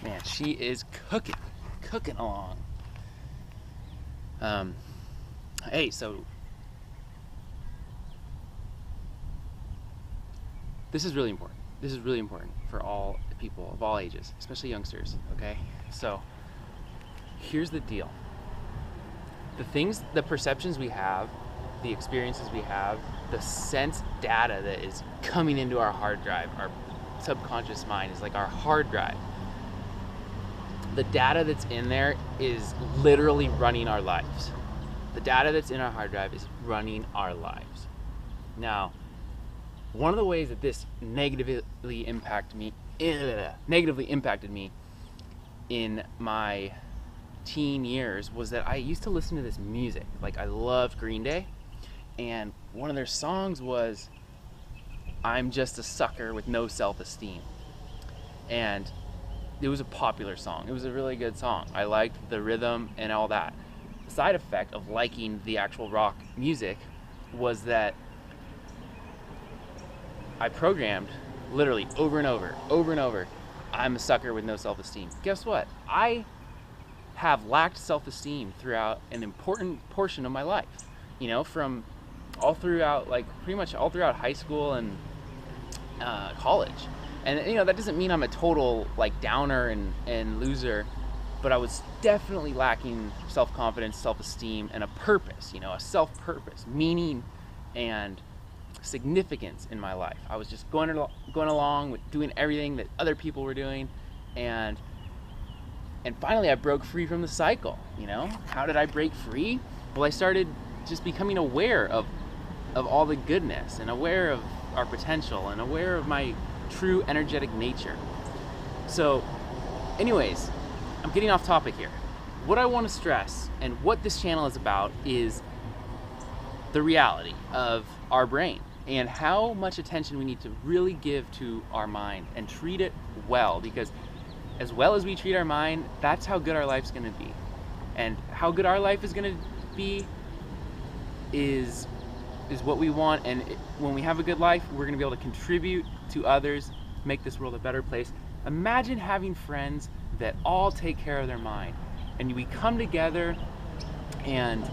Man, she is cooking along. Hey, so this is really important. This is really important for all people of all ages, especially youngsters, okay? So here's the deal. The perceptions we have, the experiences we have, the sense data that is coming into our hard drive, our subconscious mind is like our hard drive. The data that's in there is literally running our lives. The data that's in our hard drive is running our lives. Now, one of the ways that this negatively impacted me in my teen years was that I used to listen to this music. Like, I loved Green Day, and one of their songs was "I'm Just a Sucker with No Self-Esteem," and it was a popular song. It was a really good song. I liked the rhythm and all that. The side effect of liking the actual rock music was that I programmed literally over and over, "I'm a sucker with no self-esteem." Guess what? I have lacked self-esteem throughout an important portion of my life. You know, from all throughout, like pretty much all throughout high school and college. And you know, that doesn't mean I'm a total like downer and loser, but I was definitely lacking self-confidence, self-esteem, and a purpose, you know, a self-purpose, meaning and significance in my life. I was just going along with doing everything that other people were doing, and finally I broke free from the cycle. You know, how did I break free? Well, I started just becoming aware of all the goodness, and aware of our potential, and aware of my true energetic nature. So anyways, I'm getting off topic here. What I want to stress, and what this channel is about, is the reality of our brain and how much attention we need to really give to our mind and treat it well, because as well as we treat our mind, that's how good our life's going to be. And how good our life is going to be is what we want. And when we have a good life, we're going to be able to contribute to others, make this world a better place. Imagine having friends that all take care of their mind, and we come together, and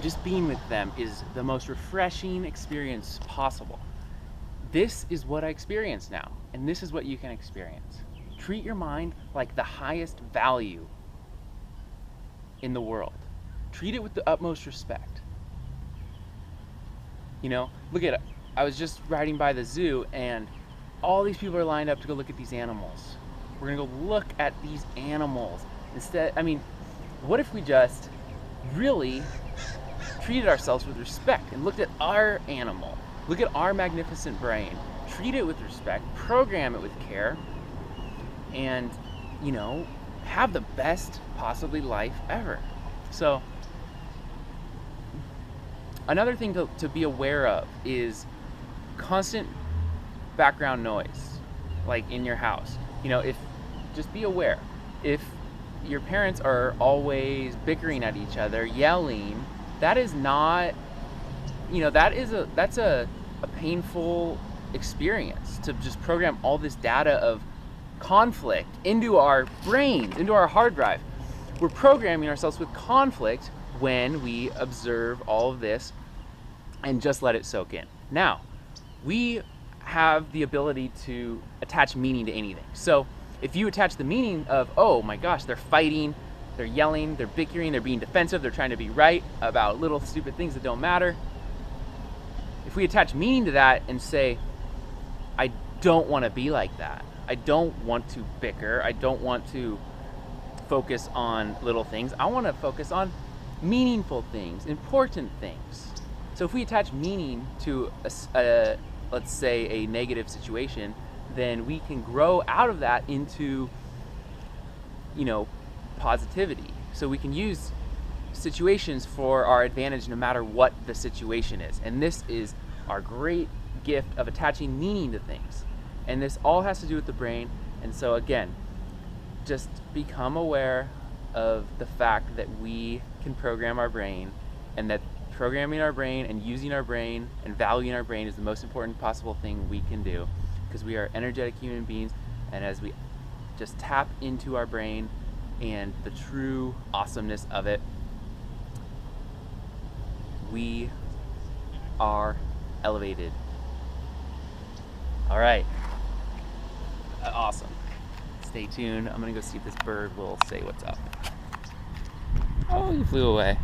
just being with them is the most refreshing experience possible. This is what I experience now, and this is what you can experience. Treat your mind like the highest value in the world. Treat it with the utmost respect. You know, look at it. I was just riding by the zoo, and all these people are lined up to go look at these animals. We're gonna go look at these animals. Instead, I mean, what if we just really treated ourselves with respect and looked at our animal, look at our magnificent brain, treat it with respect, program it with care, and, you know, have the best possibly life ever. So another thing to be aware of is constant background noise, like in your house. You know, just be aware. If your parents are always bickering at each other, yelling, that is not, you know, that's a painful experience, to just program all this data of conflict into our brains, into our hard drive. We're programming ourselves with conflict when we observe all of this and just let it soak in. Now, we have the ability to attach meaning to anything. So if you attach the meaning of, oh my gosh, they're fighting, they're yelling, they're bickering, they're being defensive, they're trying to be right about little stupid things that don't matter. If we attach meaning to that and say, I don't want to be like that. I don't want to bicker. I don't want to focus on little things. I want to focus on meaningful things, important things. So if we attach meaning to let's say a negative situation, then we can grow out of that into, you know, positivity. So we can use situations for our advantage no matter what the situation is. And this is our great gift of attaching meaning to things. And this all has to do with the brain. And so again, just become aware of the fact that we can program our brain, and that programming our brain and using our brain and valuing our brain is the most important possible thing we can do, because we are energetic human beings. And as we just tap into our brain and the true awesomeness of it. We are elevated. All right. Awesome. Stay tuned. I'm gonna go see if this bird will say what's up. Oh, he flew away.